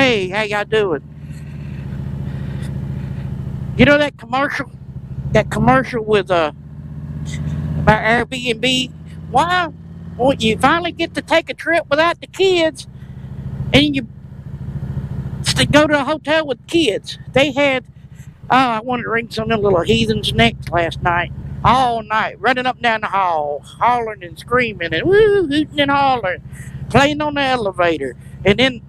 Hey, how y'all doing? You know that commercial? That commercial with about Airbnb? Why won't you finally get to take a trip without the kids and you go to a hotel with kids? They had, I wanted to wring some of them little heathens' necks last night. All night, running up and down the hall, hollering and screaming and woo, hooting and hollering, playing on the elevator. And then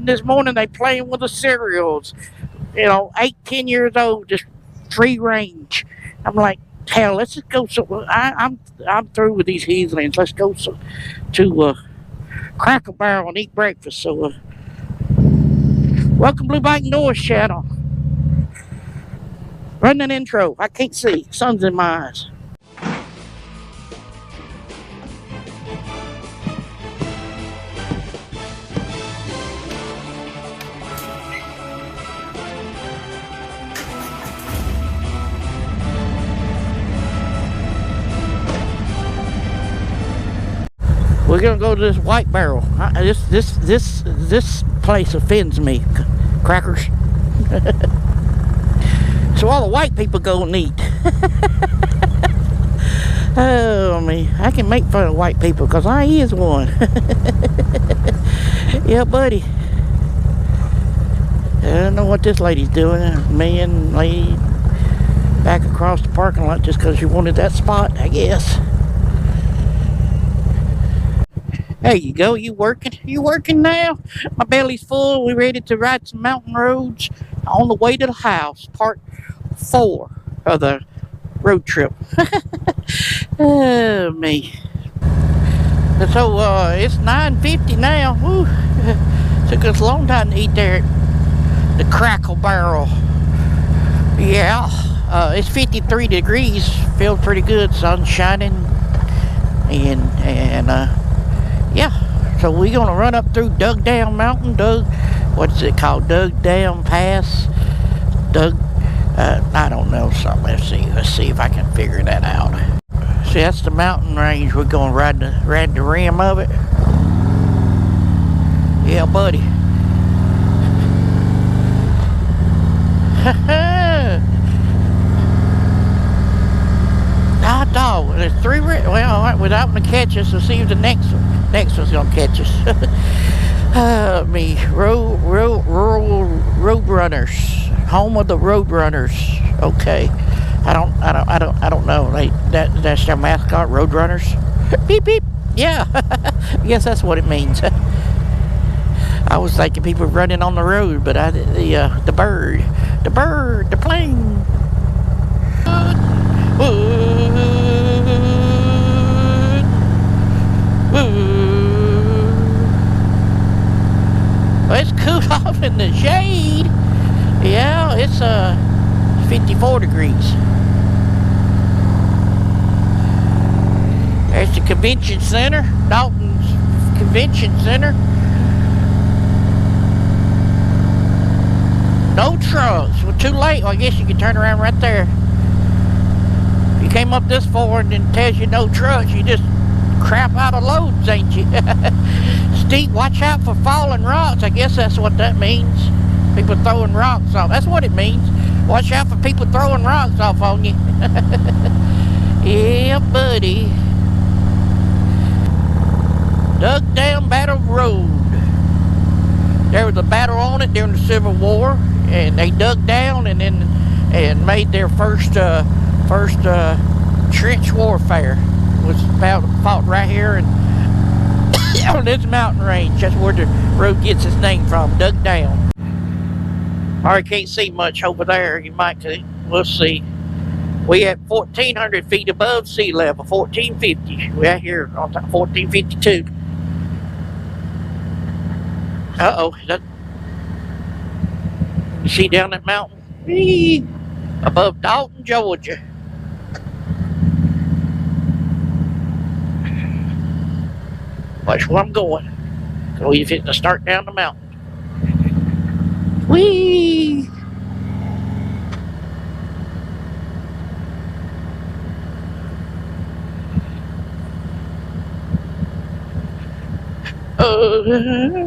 this morning they playing with the cereals. 8, 10 years old, just free range. I'm like, hell, let's just go. So I'm through with these heathens. Let's go to Cracker Barrel and eat breakfast. So welcome Blue Bike Noise Channel. Run that intro. I can't see. Sun's in my eyes. We're gonna go to this White Barrel. This place offends me. Crackers. So all the white people go and eat. Oh man, I can make fun of white people because I is one. Yeah, buddy. I don't know what this lady's doing. Me and lady back across the parking lot just because she wanted that spot, I guess. There you go. You working? You working now? My belly's full. We ready to ride some mountain roads on the way to the house. Part 4 of the road trip. Oh, me. So, it's 9:50 now. Woo. Took us a long time to eat there at the Cracker Barrel. Yeah. It's 53 degrees. Feels pretty good. Sun's shining. And yeah, so we're gonna run up through Dug Down Mountain, what's it called? Dug Down Pass, I don't know, something. Let's see if I can figure that out. See, that's the mountain range. We're gonna ride the rim of it. Yeah, buddy. Ah, dog. There's 3. Well, all right. Without them to catch us, we'll see if the next one's gonna catch us. Road runners, home of the road runners. Okay, I don't know. That's their mascot, road runners. Beep beep. Yeah, I guess that's what it means. I was thinking people running on the road, but the bird, the plane. It's cool off in the shade. Yeah, it's 54 degrees. There's the convention center, Dalton's Convention Center. No trucks. We're too late. Well, I guess you can turn around right there. You came up this far and it tells you no trucks. You just crap out of loads, ain't you? Steep, watch out for falling rocks. I guess that's what that means. People throwing rocks off. That's what it means. Watch out for people throwing rocks off on you. Yeah, buddy. Dug Down Battle Road. There was a battle on it during the Civil War, and they dug down and made their first trench warfare. Was fought right here and on this mountain range. That's where the road gets its name from. Dug Down. Alright, can't see much over there. You might. We'll see. We at 1,400 feet above sea level. 1,450. We out here on 1,452. Uh-oh. You see down that mountain? Whee! Above Dalton, Georgia. Watch where I'm going. So you're fitting to start down the mountain. Whee!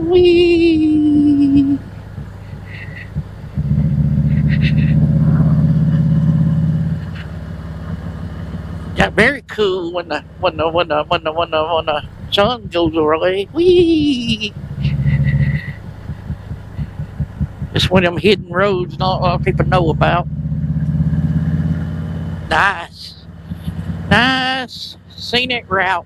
Wee. Yeah, very cool when the sun goes away. Wee. It's one of them hidden roads not a lot of people know about. Nice. Nice scenic route.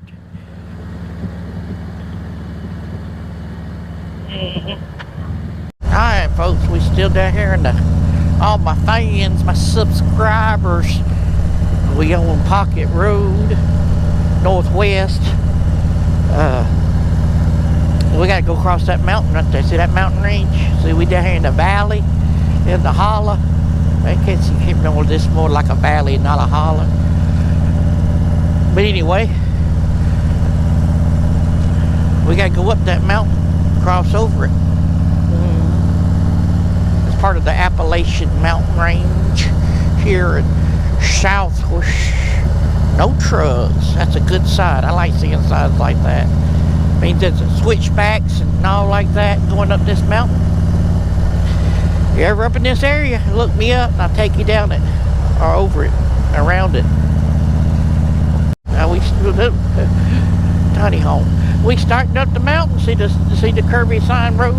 Alright folks, we still down here in all my fans, my subscribers. We on Pocket Road, northwest. We gotta go across that mountain right there. See that mountain range? See, we down here in the valley, in the holler. I can't see, this more like a valley, not a holler. But anyway, we gotta go up that mountain, cross over it. It's part of the Appalachian Mountain Range here in Southwest. No trucks. That's a good sign. I like seeing signs like that. Means there's switchbacks and all like that going up this mountain. If you're ever up in this area, look me up and I'll take you down it or over it, around it. Now we tiny home. We starting up the mountain. See the curvy sign road.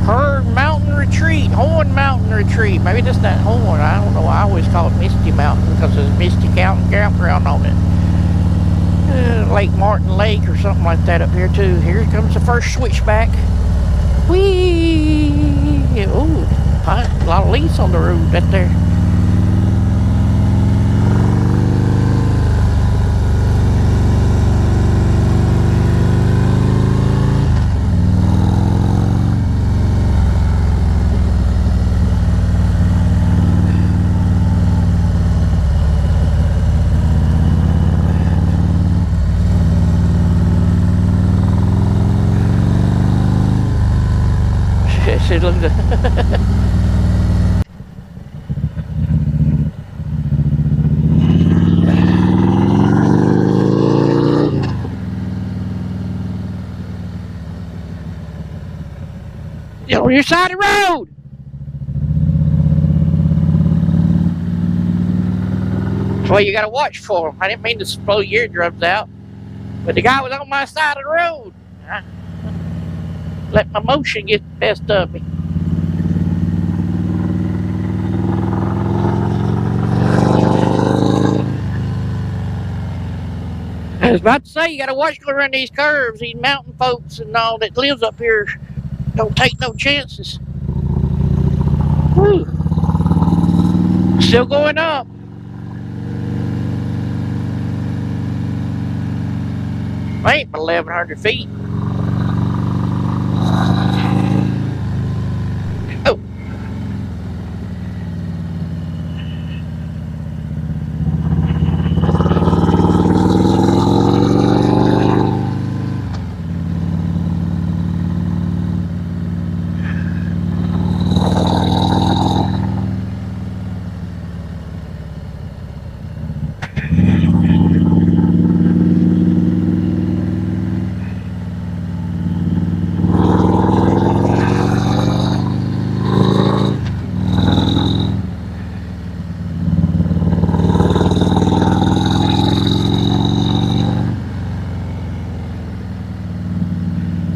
Herd Mountain Retreat, Horn Mountain Retreat. Maybe that's that Horn. I don't know. I always call it Misty Mountain because there's Misty campground on it. Lake Marvin Lake or something like that up here too. Here comes the first switchback. Whee! Ooh, a lot of leaves on the road right there. See, look at you're on your side of the road. That's what you gotta watch for them. I didn't mean to blow your eardrums out, but the guy was on my side of the road. Let my motion get the best of me. I was about to say, you gotta watch going around these curves. These mountain folks and all that lives up here don't take no chances. Whew. Still going up. I ain't but 1,100 feet. Oh.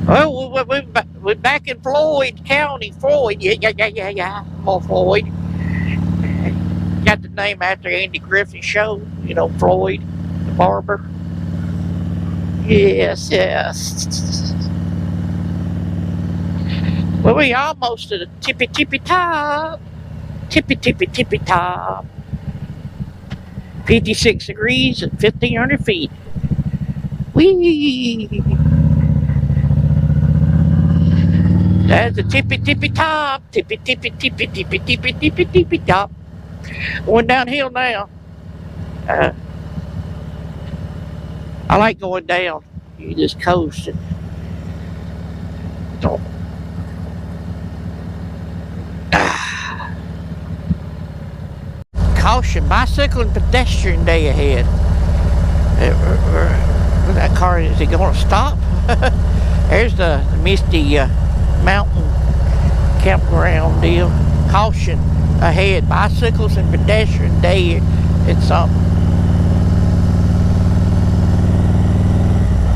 Well, we're back in Floyd County. Floyd, yeah. More Floyd. Got the name after Andy Griffith's show. You know, Floyd, the barber. Yes. Well, we almost at the tippy top. Tippy top. 56 degrees and 1,500 feet. Whee! That's the tippy top. Tippy top. Going downhill now. I like going down. You just coast. Caution, bicycle and pedestrian day ahead. That car, is it going to stop? There's the Misty mountain campground deal. Caution ahead, bicycles and pedestrian dead. It's something.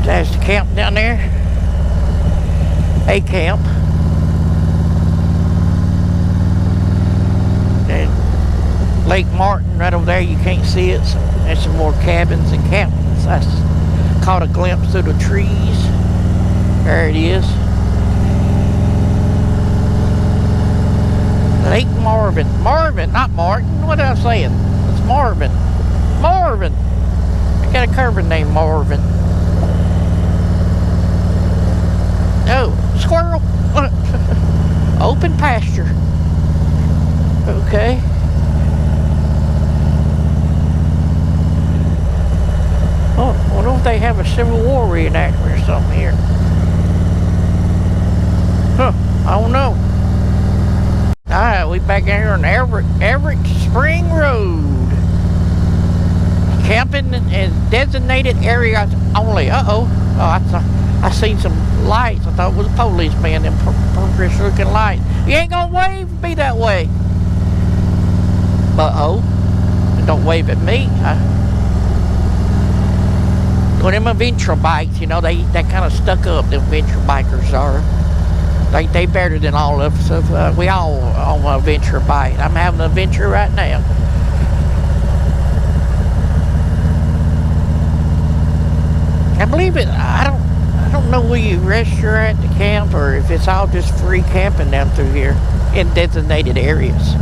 There's the camp down there. A camp. And Lake Marvin right over there, you can't see it. So there's some more cabins and campings. I caught a glimpse through the trees. There it is. Lake Marvin. Marvin, not Martin. What am I saying? It's Marvin. Marvin. I got a curving named Marvin. Oh, squirrel. Open pasture. Okay. Oh, I wonder if they have a Civil War reenactment or something here. Huh, I don't know. Alright, we back here on Everett Spring Road. Camping in designated areas only. Uh-oh. Oh, I seen some lights. I thought it was a policeman, them purplish looking lights. You ain't gonna wave, be that way. Uh-oh. Don't wave at me. Well, them adventure bikes, you know, they kind of stuck up, them adventure bikers are. They better than all of us. So, we all on an adventure bike. I'm having an adventure right now. I believe it. I don't know where you register at the camp or if it's all just free camping down through here in designated areas.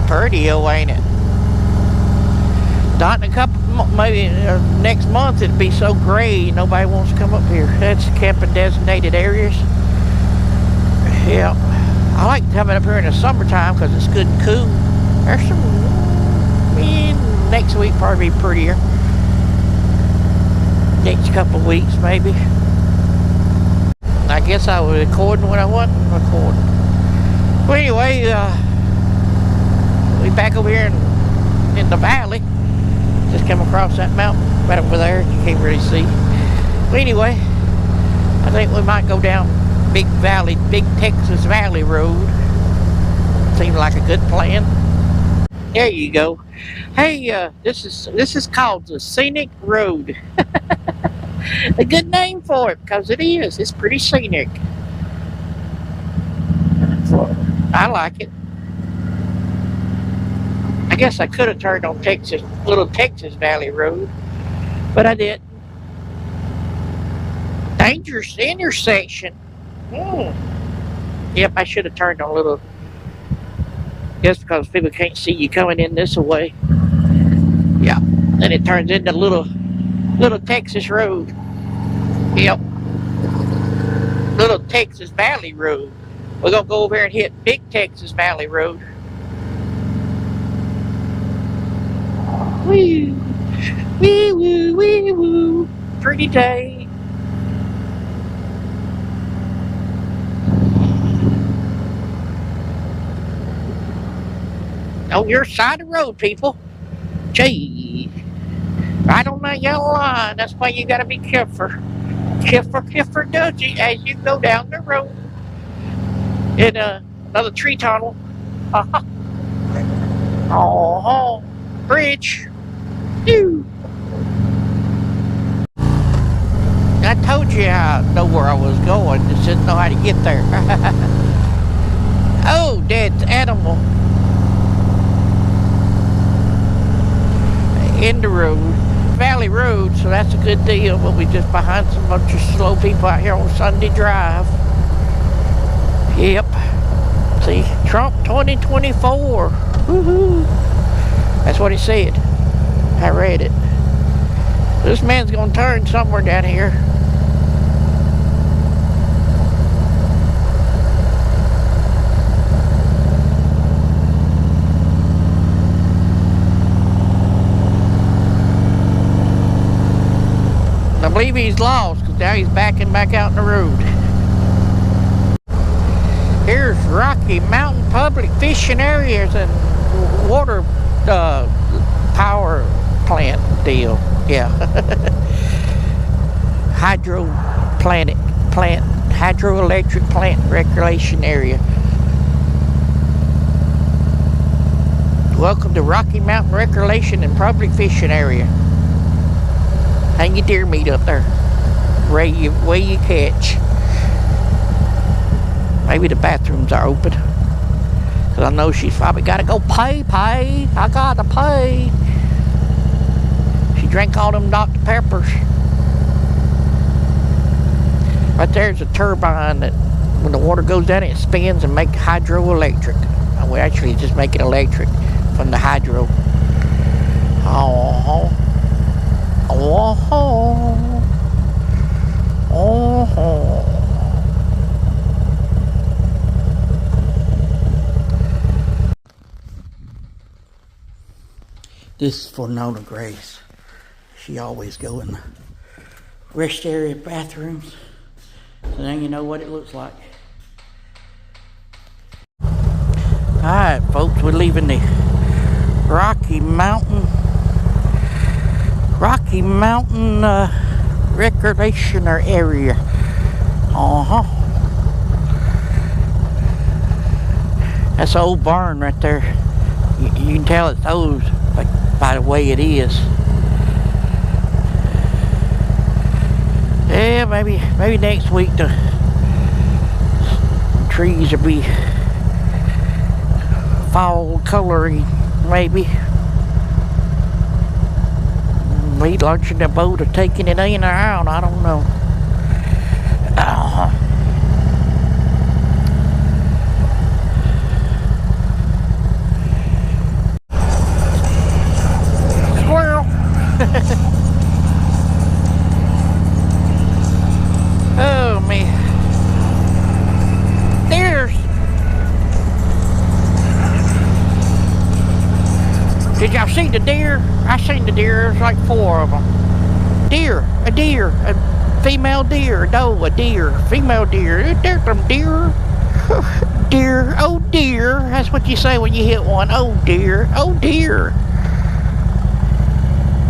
Pretty, ain't it? Not in a couple, maybe next month it'll be so gray nobody wants to come up here. That's camping designated areas. Yeah, I like coming up here in the summertime because it's good and cool. There's some, next week probably be prettier. Next couple of weeks maybe. I guess I was recording when I wasn't recording. Well, anyway, we back over here in the valley. Just come across that mountain right over there. You can't really see. But anyway, I think we might go down Big Texas Valley Road. Seems like a good plan. There you go. Hey, this is called the Scenic Road. A good name for it because it is. It's pretty scenic. I like it. I guess I could have turned on little Texas Valley Road, but I didn't. Dangerous intersection. Yep, I should have turned on little, just because people can't see you coming in this way. Yeah, then it turns into little Texas Road. Yep, little Texas Valley Road. We're gonna go over here and hit Big Texas Valley Road. Wee, wee, woo, wee, woo. Pretty day. On your side of the road, people. Gee. Right on that yellow line. That's why you gotta be careful. Careful, dodgy as you go down the road. In another tree tunnel. Oh, bridge. Ew. I told you I know where I was going, just didn't know how to get there. Oh, dead animal. In the road, Valley Road, so that's a good deal, but we just behind some bunch of slow people out here on Sunday Drive. Yep. See, Trump 2024. Woohoo. That's what he said. I read it. This man's gonna turn somewhere down here. I believe he's lost because now he's backing back out in the road. Here's Rocky Mountain Public Fishing Areas and water power plant deal. Yeah. Hydroelectric plant recreation area. Welcome to Rocky Mountain Recreation and Public Fishing Area. Hang your deer meat up there. Where you catch. Maybe the bathrooms are open. Cause I know she's probably gotta go pay. I gotta pay. She drank all them Dr. Peppers. Right there's a turbine that when the water goes down it spins and makes hydroelectric. We actually just make it electric from the hydro. Oh. This is for Nona Grace. She always go in the rest area bathrooms. So now you know what it looks like. Alright folks, we're leaving the Rocky Mountain recreation area. That's an old barn right there. You can tell it's old by the way it is. Yeah, maybe next week the trees will be fall coloring, maybe. We launching the boat or taking it in or out, I don't know. Squirrel. Oh man. Deers. Did y'all see the deer? I seen the deer. There's like 4 of them. A female deer, no, a deer, female deer. There's some deer. Deer, oh dear. That's what you say when you hit one. Oh dear, oh dear.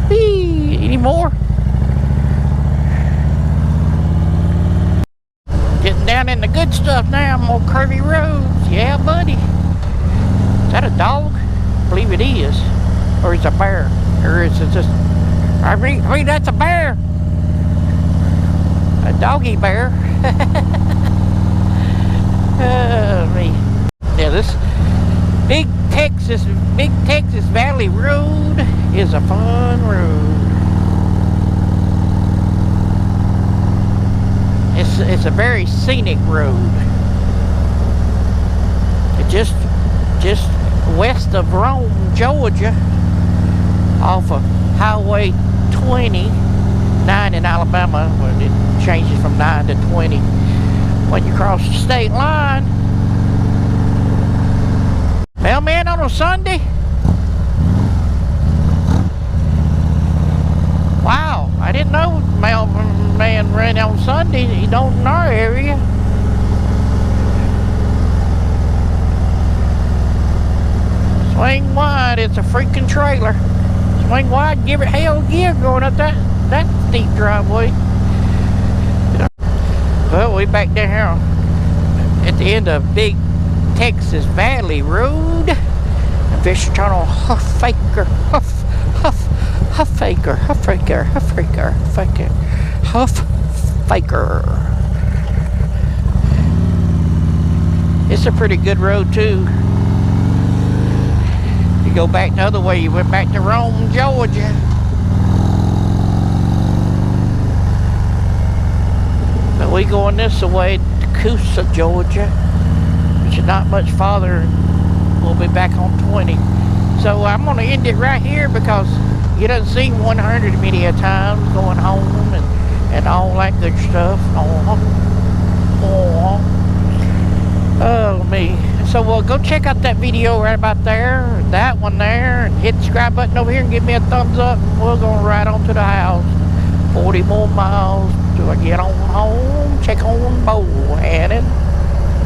Hey, any more? Getting down in the good stuff now, more curvy roads. Yeah, buddy. Is that a dog? I believe it is. Or is it a bear? Or is it just... I mean, that's a bear. A doggy bear. Me. Yeah, this Big Texas Valley Road is a fun road. It's a very scenic road. Just west of Rome, Georgia, off of Highway 29 in Alabama. Well, it changes from 9 to 20 when you cross the state line. Mailman on a Sunday? Wow, I didn't know mailman ran on Sunday. He don't in our area. Swing wide, it's a freaking trailer. Swing wide, give it hell yeah, going up that steep driveway. Well, we back down here at the end of Big Texas Valley Road. Fish tunnel Huffaker. It's a pretty good road too. You go back the other way, you went back to Rome, Georgia. But we going this way to Coosa, Georgia, which is not much farther. We'll be back on 20. So I'm going to end it right here because you done seen 100 many a times going home and all that good stuff. Oh me. So we'll go check out that video right about there, that one there, and hit the subscribe button over here and give me a thumbs up. We're going right on to the house. 40 more miles till I get on home. Check on Bohannon.